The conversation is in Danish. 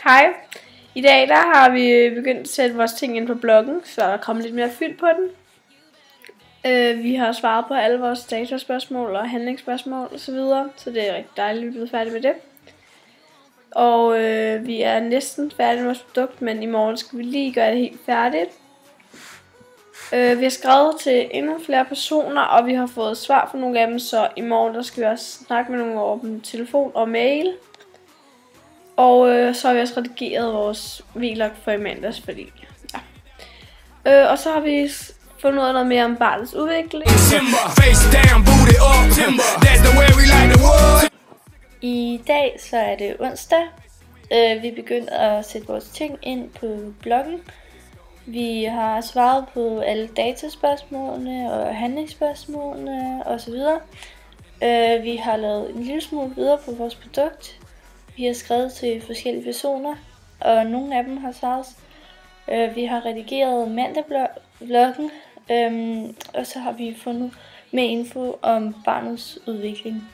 Hej. I dag der har vi begyndt at sætte vores ting ind på bloggen, så der kommer lidt mere fyld på den. Vi har svaret på alle vores dataspørgsmål og handlingsspørgsmål osv., så det er rigtig dejligt, at vi er blevet færdige med det. Og vi er næsten færdige med vores produkt, men i morgen skal vi lige gøre det helt færdigt. Vi har skrevet til endnu flere personer, og vi har fået svar fra nogle af dem, så i morgen der skal vi også snakke med nogle over dem telefon og mail. Og så har vi også redigeret vores vlog for i mandags, fordi ja. Og så har vi fundet ud af noget mere om barnets udvikling. I dag så er det onsdag. Vi begyndte at sætte vores ting ind på bloggen. Vi har svaret på alle dataspørgsmålene og handlingsspørgsmålene osv. Vi har lavet en lille smule videre på vores produkt. Vi har skrevet til forskellige personer, og nogle af dem har svaret. Vi har redigeret mandag-bloggen, og så har vi fundet mere info om barnets udvikling.